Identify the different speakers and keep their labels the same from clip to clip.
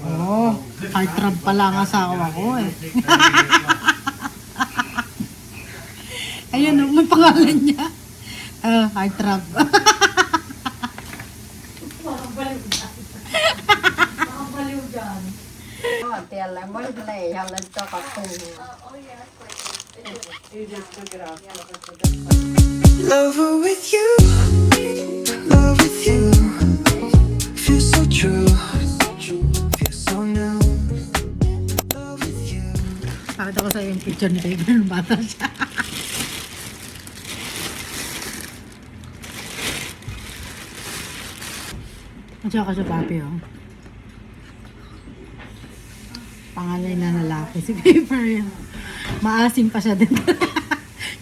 Speaker 1: Oh, heartthrob pala ang asawa ko eh. Ayun, may pangalan niya. Heartthrob.
Speaker 2: Makabaliw dyan.
Speaker 3: Tiền lại mới lệ hoặc là cho cả tù.
Speaker 4: Lover with you, love with you. Feel so true, feel so new. Love with you.
Speaker 1: Pakita ko sa yung picture ni Baby nung bata siya. At saka siya papi oh. Pangalan na lalaki si Paper yun. Maasim pa siya din.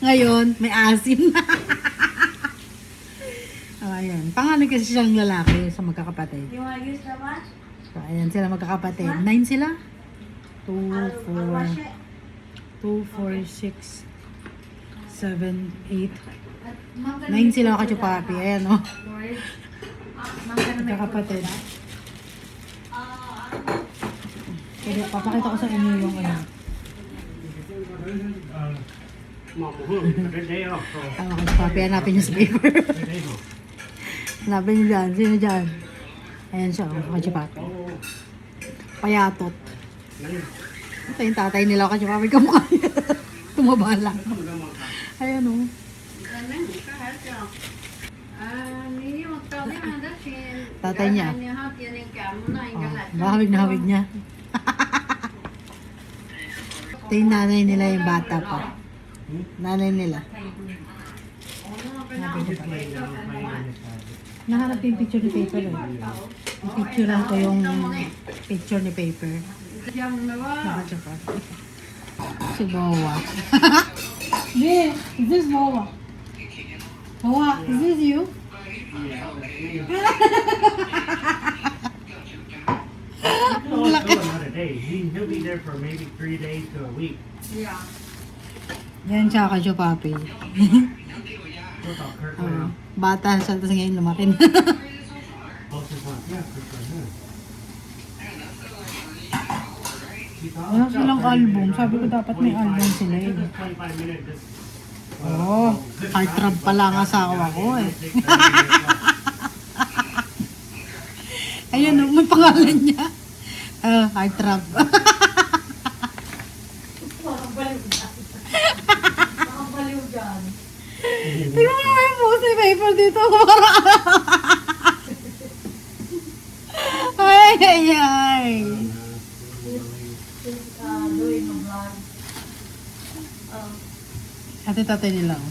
Speaker 1: Ngayon, may asim na. Ayan. Pangalan kasi siyang lalaki sa magkakapatid.
Speaker 2: You wanna use the one?
Speaker 1: So, ayan sila magkakapatid. 9 sila? 2, 4, 6, 7, 8. 9 sila kachupapi. Ayan o. Oh. Magkakapatid. Pwede, papakita ko sa inyo yung ano. Kachupapi, hanapin niyo sa paper. Hanapin niyo dyan. Sino dyan? Ayan siya, kachupapi. Payatot. Ito yung tatay nila kachupapi. Kamukha niya. Tumaba lang. Ayan o. Tatay niya. Hawig na hawig niya. Ito yung nanay nila yung bata pa. Nanay nila. Nahanap yung picture ni Paper eh. Picturean ko yung picture ni Paper. Nakachapa. Si Bowa. Yeah, is this Bowa? Bowa, is this you?
Speaker 5: He'll be there for maybe 3 days to a week.
Speaker 1: Yan siya ka papi.
Speaker 5: What's up, Kurt?
Speaker 1: Bata siya, tapos ngayon lumaki na.
Speaker 5: Closest one. Yeah, Kurt, huh?
Speaker 1: Wala silang album. Sabi ko dapat may album sila eh.
Speaker 5: Just 25 minutes. Just,
Speaker 1: Oh, heartthrob pala ang asawa ko eh. Ayun, may pangalan niya. Heartthrob.
Speaker 2: Makabaliw dyan.
Speaker 1: Tingnan mo naman yung post ni Paper dito. Ay, ay, ay.
Speaker 2: Doing a vlog.
Speaker 1: Ate-tatay nila. Oh.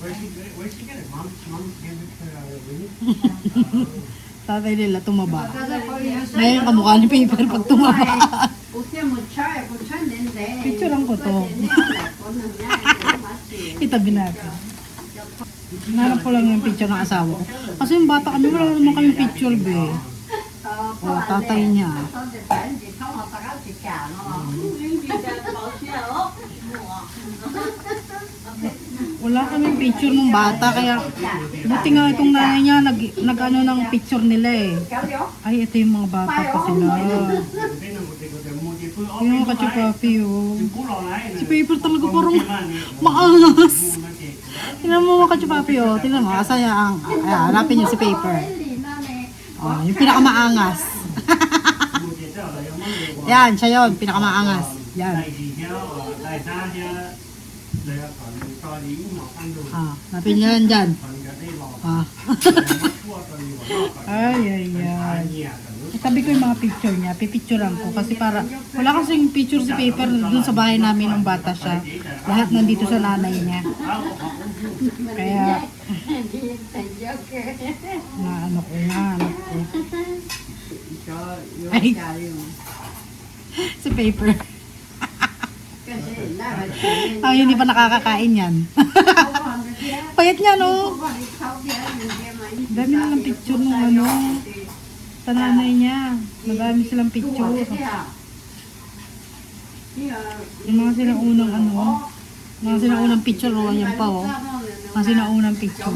Speaker 5: Where's she get it? Mom gave it to Winnie?
Speaker 1: Tatay nila tumaba. Ngayon kamukha ni Paper pag tumaba. Picture lang ko to. Itabi natin. Nanap ko lang yung picture ng asawa ko. Kasi yung bata kami, wala naman kami picture be. O, tatay niya. Wala kami picture ng bata, kaya buti nga itong nanay niya nag-ano ng picture nila eh. Ay, ito yung mga bata pa sila. Yung kachupapi oh. Si Paper talaga parang maangas. Tingnan mo mga kachupapi oh. Tingnan mo, asa niya ang, hanapin niyo si Paper. Oh, yung pinakamaangas. Yan, siya yun, pinakamaangas. Yan. Hanapin niyo yan dyan. Ay, ay, ay. Itabi ko yung mga picture niya, pipicturean ko kasi para, wala kasing picture si Paper dun sa bahay namin nung bata siya. Lahat nandito sa nanay niya. Kaya, naano ko. Ay, si Paper. Ay, hindi pa nakakakain yan. Payat niya, no? Dami nilang picture ng ano. Sa nanay niya. Madami silang picture. Yung mga silang unang ano. Mga silang unang picture, oh, yan pa, oh. Kasi naunang picture.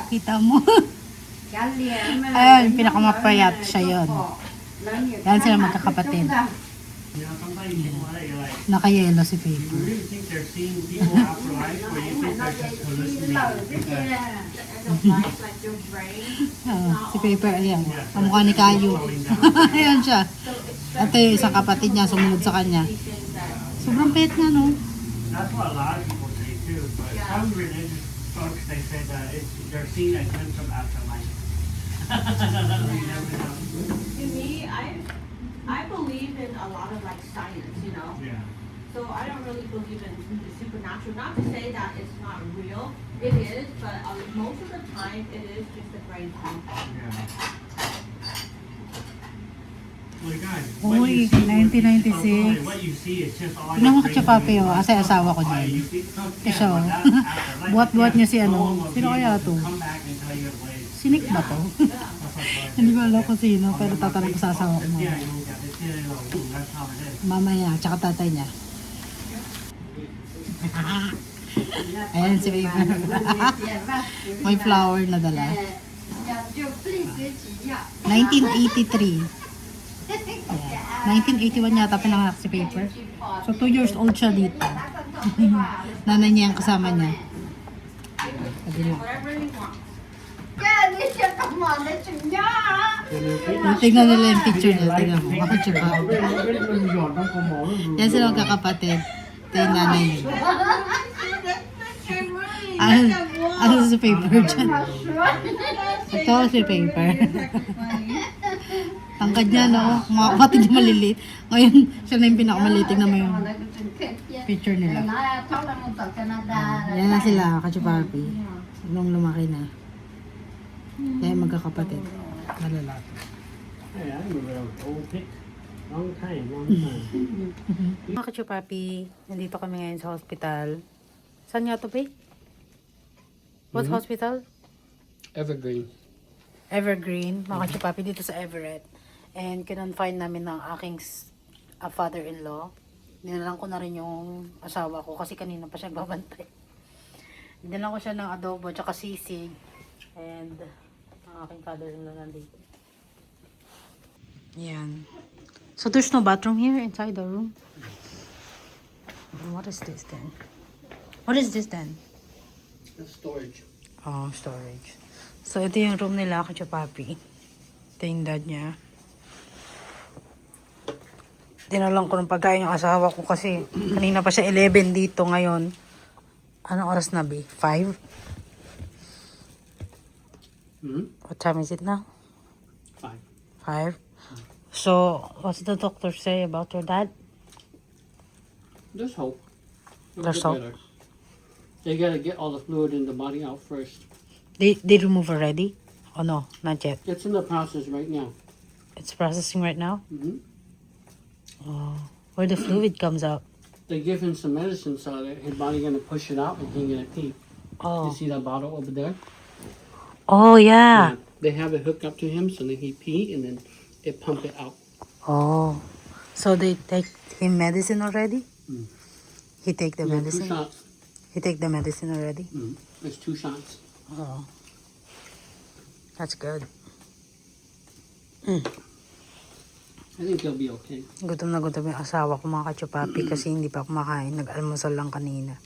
Speaker 1: Kita mo. Ayun, pinakamapayat siya yun. Yan sila magkakapatid.
Speaker 5: You know, sometimes people are like,
Speaker 1: Naka-yellow si
Speaker 5: you
Speaker 1: Paper.
Speaker 5: really think they're seeing people afterlife, or you think they're just hallucinating?
Speaker 1: Si Paper, ayan. Ang mukha ni Kayo. Ayan siya. Ito yung isang kapatid niya, sumunod sa kanya. Sobrang pet nga, no?
Speaker 5: That's what a lot of people say too. But some religious folks, they say that they're seeing a glimpse of afterlife. You never know.
Speaker 6: To me, I believe in a lot of like science, you know.
Speaker 5: Yeah.
Speaker 6: So I don't really believe in the supernatural. Not to say that it's not real. It is, but most of the time it is just a brain thing.
Speaker 5: Yeah. Well, guys,
Speaker 1: Uy, 1996.
Speaker 5: What you see is just all
Speaker 1: Tingnan mo
Speaker 5: your
Speaker 1: ka siya, Papi, oh. Asa asawa ko
Speaker 5: Why
Speaker 1: dyan.
Speaker 5: you think so?
Speaker 1: Siya, oh.
Speaker 5: but that's afterlife.
Speaker 1: Buhat-buhat niya si ano.
Speaker 5: No one will
Speaker 1: Sino
Speaker 5: be
Speaker 1: kaya
Speaker 5: able
Speaker 1: to?
Speaker 5: Come back and tell you the ways.
Speaker 1: Sinik ba to? Hindi ko alam kung sino, pero tatanong ko sa asawa ko.
Speaker 5: Yeah, you don't get it. Yeah, no, that's how it is.
Speaker 1: Mamaya, tsaka tatay niya. Ayan si Paper. May flower na dala. 1983. Yeah. 1981 yata pinanganak si Paper. So 2 years old siya dito. Nanay niya ang kasama niya. Sabi lang.
Speaker 6: Whatever you want.
Speaker 1: Tingnan nila yung picture niya. Tingnan mo. Ako tsaka. Yan sila magkakapatid. Ito yung nanay niya. Ano si Paper dyan? Ito si Paper. Tangkad niya, no? Mga kapatid niya maliliit. Ngayon, siya na yung pinakamaliit. Tingnan mo yung picture nila. Yan na sila, kachupapi. Nung lumaki na. Kaya magkakapatid. Malalaki.
Speaker 5: Hey, I remember an old pic. Long time.
Speaker 1: Mga kachupapi, nandito kami ngayon sa hospital. Saan nga to, Pe? What hospital?
Speaker 7: Evergreen.
Speaker 1: Evergreen. Mga kachupapi, dito sa Everett. And kinonfine namin ng aking father-in-law. Dinalang ko na rin yung asawa ko kasi kanina pa siya babantay. Dinalang ko siya ng adobo tsaka sisig. And ang aking father-in-law nandito. Yan. So there's no bathroom here inside the room? What is this then? What is this then?
Speaker 7: That's storage.
Speaker 1: Oh, storage. So ito yung room nila, kachupapi. Ito yung dad niya. Dinalang ko ng pagkain yung asawa ko kasi kanina pa siya 11 dito ngayon. Anong oras na, B? 5? What time is it now? 5? So, what's the doctor say about your dad?
Speaker 7: There's hope. It'll
Speaker 1: There's
Speaker 7: get
Speaker 1: hope.
Speaker 7: better. They gotta get all the fluid in the body out first.
Speaker 1: They remove already? Oh no, not yet.
Speaker 7: It's in the process right now.
Speaker 1: It's processing right now?
Speaker 7: hmm
Speaker 1: Oh, where the fluid comes out.
Speaker 7: They give him some medicine so that his body gonna push it out and he gonna pee.
Speaker 1: Oh.
Speaker 7: You see that bottle over there?
Speaker 1: Oh, yeah.
Speaker 7: They have it hooked up to him so that he pee and then they pump it out.
Speaker 1: Oh. So they take him medicine already?
Speaker 7: Mm.
Speaker 1: He take the
Speaker 7: Yeah, 2
Speaker 1: medicine?
Speaker 7: shots.
Speaker 1: He take the medicine already?
Speaker 7: There's 2 shots.
Speaker 1: Oh. That's good.
Speaker 7: I think he'll be okay.
Speaker 1: Gutom na gutom yung asawa ko mga kachupapi kasi hindi pa kumakain. Nag-almusal lang kanina.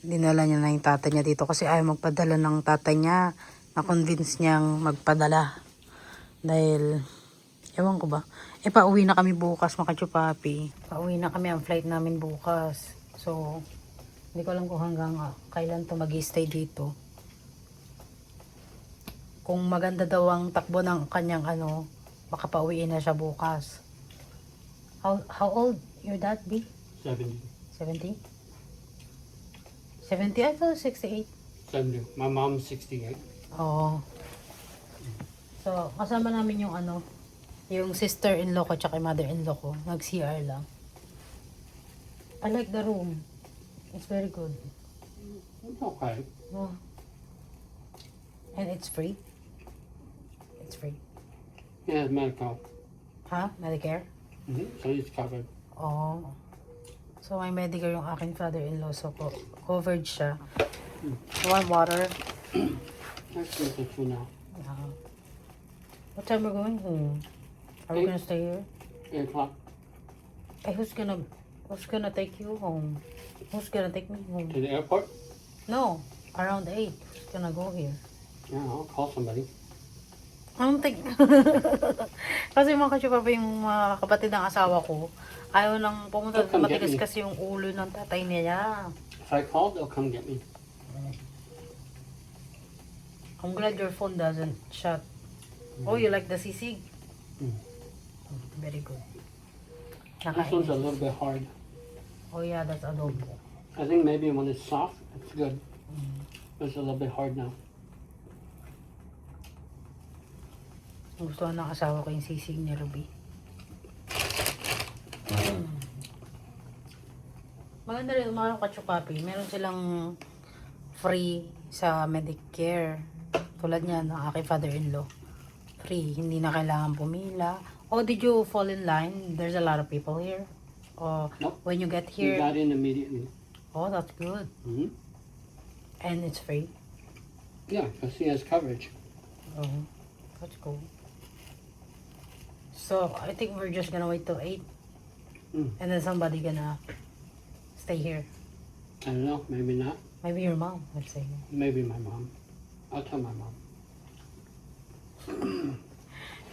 Speaker 1: Dinala niya na yung tatay niya dito kasi ayaw magpadala ng tatay niya. Na-convince niyang magpadala. Dahil, ewan ko ba. Pauwi na kami bukas mga kachupapi. Pauwi na kami ang flight namin bukas. So, hindi ko alam kung hanggang kailan to mag-stay dito. Kung maganda daw ang takbo ng kanyang baka pauwiin na siya bukas. How old your dad be?
Speaker 7: 70.
Speaker 1: 70? 70? I thought 68.
Speaker 7: 70. My mom's 68.
Speaker 1: Oo. So, kasama namin yung yung sister-in-law ko tsaka mother-in-law ko. Nag-CR lang. I like the room. It's very good.
Speaker 7: It's okay.
Speaker 1: Oh. And it's free? It's free.
Speaker 7: Yeah, it's medical.
Speaker 1: Huh? Medicare?
Speaker 7: So he's covered.
Speaker 1: Oh. So, may Medicare yung aking father-in-law. So, covered siya. Warm water.
Speaker 7: Let's look at you now.
Speaker 1: What time we're going home? Are we gonna stay here?
Speaker 7: 8 o'clock.
Speaker 1: Hey, who's gonna take you home? Who's gonna take me home?
Speaker 7: To the airport?
Speaker 1: No, around 8. Who's gonna go here?
Speaker 7: Yeah, I'll call somebody.
Speaker 1: I don't think. Kasi mga katsupapa yung mga kapatid ng asawa ko, ayaw nang pumunta.
Speaker 7: They'll come get
Speaker 1: Matigas
Speaker 7: me.
Speaker 1: kasi yung ulo ng tatay niya.
Speaker 7: If I call, they'll come get me.
Speaker 1: I'm glad your phone doesn't shut. Oh, you like the sisig?
Speaker 7: Mm.
Speaker 1: Oh, very good.
Speaker 7: This one's a little bit hard.
Speaker 1: Oh yeah, that's adobo.
Speaker 7: I think maybe when it's soft, it's good. It's a little bit hard now.
Speaker 1: Gusto ng asawa ko yung sisig ni Ruby. Maganda rin mga kachupapi. Meron silang free sa Medicare. Tulad niya ng aking father-in-law. Free. Hindi na kailangan pumila. Oh, did you fall in line? There's a lot of people here. Oh,
Speaker 7: Nope.
Speaker 1: when you get
Speaker 7: We
Speaker 1: here.
Speaker 7: got in immediately.
Speaker 1: Oh, that's good.
Speaker 7: Hmm.
Speaker 1: And it's free.
Speaker 7: Yeah, because he has coverage.
Speaker 1: Oh, that's cool. So, I think we're just gonna wait till 8.
Speaker 7: Mm.
Speaker 1: And then somebody gonna stay here.
Speaker 7: I don't know, maybe not.
Speaker 1: Maybe your mom would stay here.
Speaker 7: Maybe my mom. I'll tell my mom.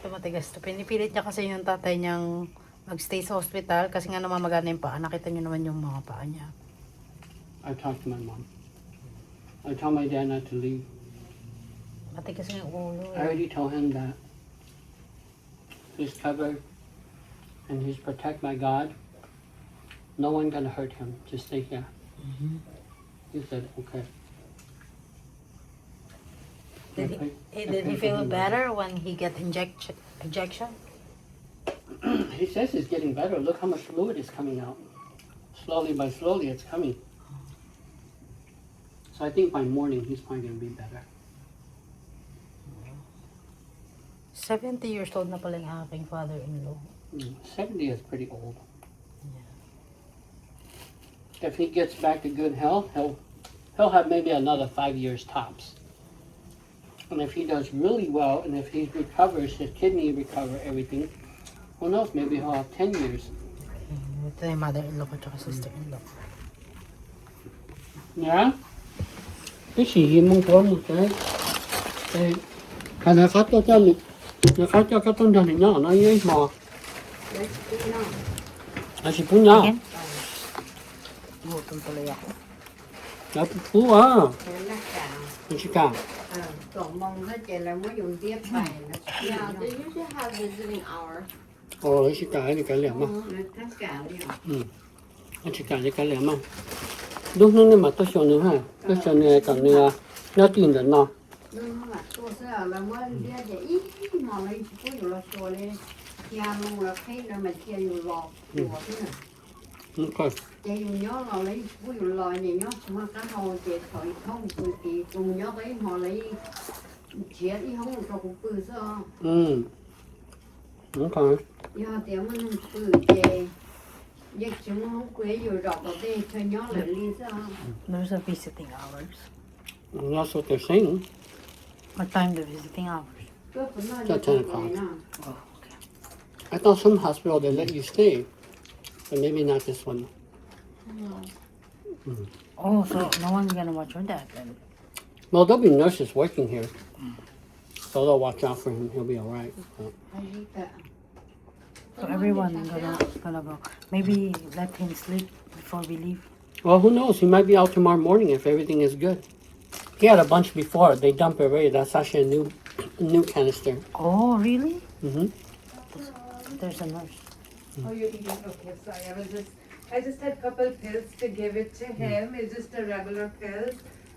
Speaker 1: Ito matigas to. Pinipilit niya kasi yung tatay niyang magstay sa hospital kasi nga namamagana yung paa. Nakita niyo naman yung mga paa niya.
Speaker 7: I talked to my mom. I tell my dad not to leave.
Speaker 1: Matigas yung ulo.
Speaker 7: I already told him that he's covered and he's protected by God. No one gonna hurt him. Just stay here. He said, okay.
Speaker 1: Did he feel better when he get injection?
Speaker 7: He says he's getting better. Look how much fluid is coming out. Slowly by slowly, it's coming. So I think by morning, he's probably gonna be better.
Speaker 1: 70 years old na pala yung aking father-in-law.
Speaker 7: 70 is pretty old. If he gets back to good health, he'll have maybe another 5 years tops. And if he does really well, and if he recovers, his kidney recover everything, who knows, maybe he'll have 10 years.
Speaker 1: Ito na yung mother-in-law ko tsaka sister-in-law.
Speaker 7: Yeah? Cái gì mong có một cái là phát cho mình, là phát cho cái con này nhỏ nó ấy mò. À chị Phú nhỏ,
Speaker 1: Again? Gutom tuloy ako.
Speaker 7: là Phú à,
Speaker 3: Thế là cả
Speaker 7: chị cả.
Speaker 3: tổ mông rất là mới dùng tiếp phải nó
Speaker 6: Yeah, they usually have visiting hour.
Speaker 7: Ồ, chị cả thì cái lẻm mà,
Speaker 3: tất cả đều
Speaker 7: chị cả thì cái lẻm mà. Đúng rồi, nhưng mà tôi sợ nữa ha, tôi sợ này cả này nó tiền được nó.
Speaker 3: nhưng mà tôi sợ là mới đi để ít mà lấy chút nhiều là số lên nhà luôn là thấy là mình chia nhiều lọ của thế này
Speaker 7: Ok.
Speaker 3: chia nhiều nhớ là lấy chút nhiều lọ này nhớ mà cái hồ chỉ khỏi không thì cùng nhớ cái họ lấy chia đi không cho cũng bự sao
Speaker 7: Ok.
Speaker 3: giờ thì mình bự chè giờ chúng không quấy nhiều rọc ở đây cho nhớ là đi sao
Speaker 1: There's a visiting hours.
Speaker 7: That's what they're saying.
Speaker 1: What time the visiting hours?
Speaker 3: tôi cũng nói
Speaker 7: Cho
Speaker 3: như
Speaker 7: 10
Speaker 3: vậy
Speaker 7: o'clock.
Speaker 3: nè.
Speaker 1: Oh, okay.
Speaker 7: I thought some hospital they let you stay, but maybe not this one.
Speaker 1: Oh, so no one's gonna watch your dad then.
Speaker 7: Well, there'll be nurses working here, so they'll watch out for him. He'll be all right.
Speaker 3: Hay gì cả.
Speaker 1: So everyone gonna go. Maybe let him sleep before we leave.
Speaker 7: Well, who knows? He might be out tomorrow morning if everything is good. He had a bunch before. They dumped it already. That's actually a new canister.
Speaker 1: Oh, really?
Speaker 7: Mm-hmm.
Speaker 1: There's a nurse.
Speaker 8: Oh, you're eating? Okay, sorry. I just had couple pills to give it to him. It's just a regular pills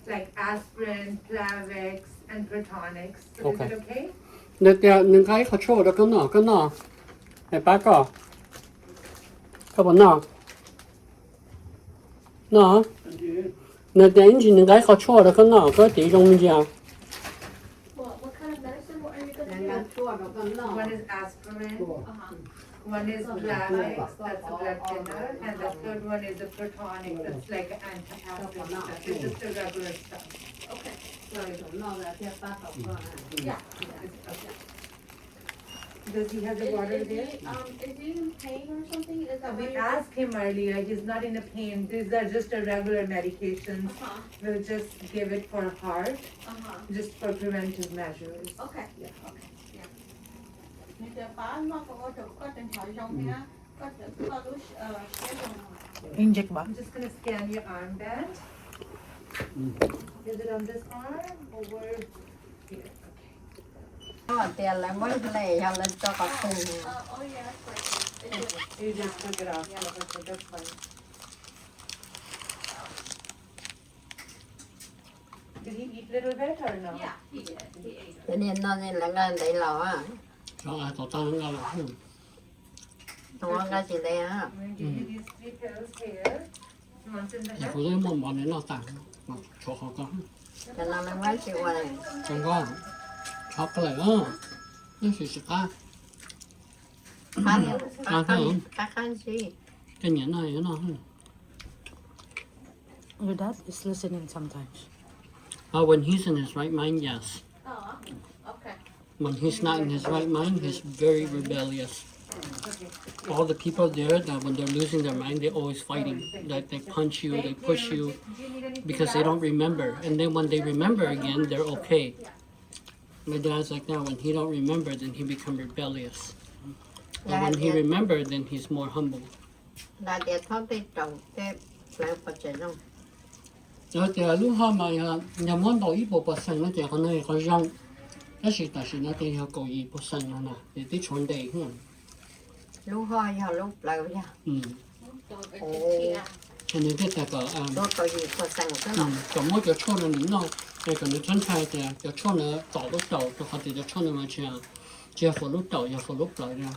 Speaker 8: like aspirin, Plavix, and Protonix. So
Speaker 7: Okay.
Speaker 8: Is it okay?
Speaker 7: Những cái khó chịu đó cái nọ, này bác có, các bạn nọ, nè đến những cái khó chịu đó cái nọ, cái tí trong gì à?
Speaker 6: What kind of medicine are you gonna
Speaker 3: Là ตัวเราก็นอก
Speaker 8: One is aspirin,
Speaker 6: Uh-huh.
Speaker 8: one is Plavix, that's a blood thinner, and the third one is a Protonic, that's like an anti-aspirin stuff. It's just a regular stuff.
Speaker 6: Okay.
Speaker 3: เราถึงนอกแล้วเทียบป้าตกก็
Speaker 6: Yeah.
Speaker 8: Does he have the water there?
Speaker 6: Is he in pain or something? Is that
Speaker 8: We
Speaker 6: what you're-
Speaker 8: asked him earlier, he's not in a pain, these are just a regular medications.
Speaker 6: Uh-huh.
Speaker 8: We'll just give it for heart,
Speaker 6: Uh-huh.
Speaker 8: just for preventive measures.
Speaker 6: Okay. Okay. Yeah. 你的爸妈跟我就个人好像呢，个都是学的嘛。
Speaker 1: Inject ba?
Speaker 8: I'm just gonna scan your armband. Is it on this arm or where? Here, okay.
Speaker 3: ก็เตียนแล้วไม่เลยเราเล่นตัวกับตู
Speaker 6: Oh yeah, right.
Speaker 8: You just took it off, yeah, okay, that's fine. Did he eat little bit or no?
Speaker 6: Yeah, he did. He ate it.
Speaker 3: ทีนี้นอนนี่แล้วก็ได้เราอ่ะ
Speaker 7: cho ai tỏ tăng ra là không
Speaker 3: ตัวก็สิได้ฮะ
Speaker 8: I'm gonna give you these 3 pills here. One's in the
Speaker 7: giờ
Speaker 8: head.
Speaker 7: phụ nữ mong bọn này nó tặng mà cho họ có
Speaker 3: จะนอนไม่ไหวสิวัน
Speaker 7: trong con chọc lại nó chỉ sẽ ta
Speaker 3: ข้างข้างสิ
Speaker 7: cái nhẫn này nó
Speaker 1: Your dad is listening sometimes.
Speaker 7: when he's in his right mind, yes.
Speaker 6: Oh, okay.
Speaker 7: When he's not in his right mind, he's very rebellious. All the people there, that when they're losing their mind, they're always fighting. That they punch you, they push you,
Speaker 8: Do you need anything
Speaker 7: because they don't
Speaker 8: else?
Speaker 7: remember. And then when they remember again, they're okay. My dad's like that. When he don't remember, then he become rebellious. But when he remember, then he's more humble.
Speaker 3: ได้เดี๋ยวเขาได้ตรงเทปแล้วปัจจัยน้อง
Speaker 7: Rồi thì lúc họ mà nhà món đồ ít bộ bát xanh nó thì có nơi có rong, cái gì ta chỉ nó thì họ có ít bộ xanh nó nè, thì tí chuẩn đề hơn.
Speaker 3: ลูกห้อยเขาลูกเปล่าจ้ะ
Speaker 6: So it's just, yeah.
Speaker 7: Cho nên cái cái
Speaker 3: ลูกตัวอยู่ตัวสั่งก็หนอ
Speaker 7: có mỗi cái chỗ nó nín nó, cái nó chân thay thì cái chỗ nó tỏ lúc đầu, cái họ thì cái chỗ nó mà chia phụ lúc đầu, chia phụ lúc lại ra.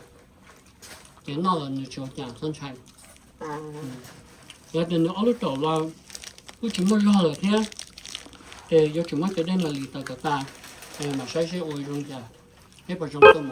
Speaker 7: Cái nó là nó chỗ nhà chân thay.
Speaker 3: อ่า
Speaker 7: Rồi thì nó lúc đầu là cứ chỉ mới lo là thế, thì giờ chúng mới cái đây là lì tờ cả ta, mà sai ôi trong nhà, cái bà trong tâm.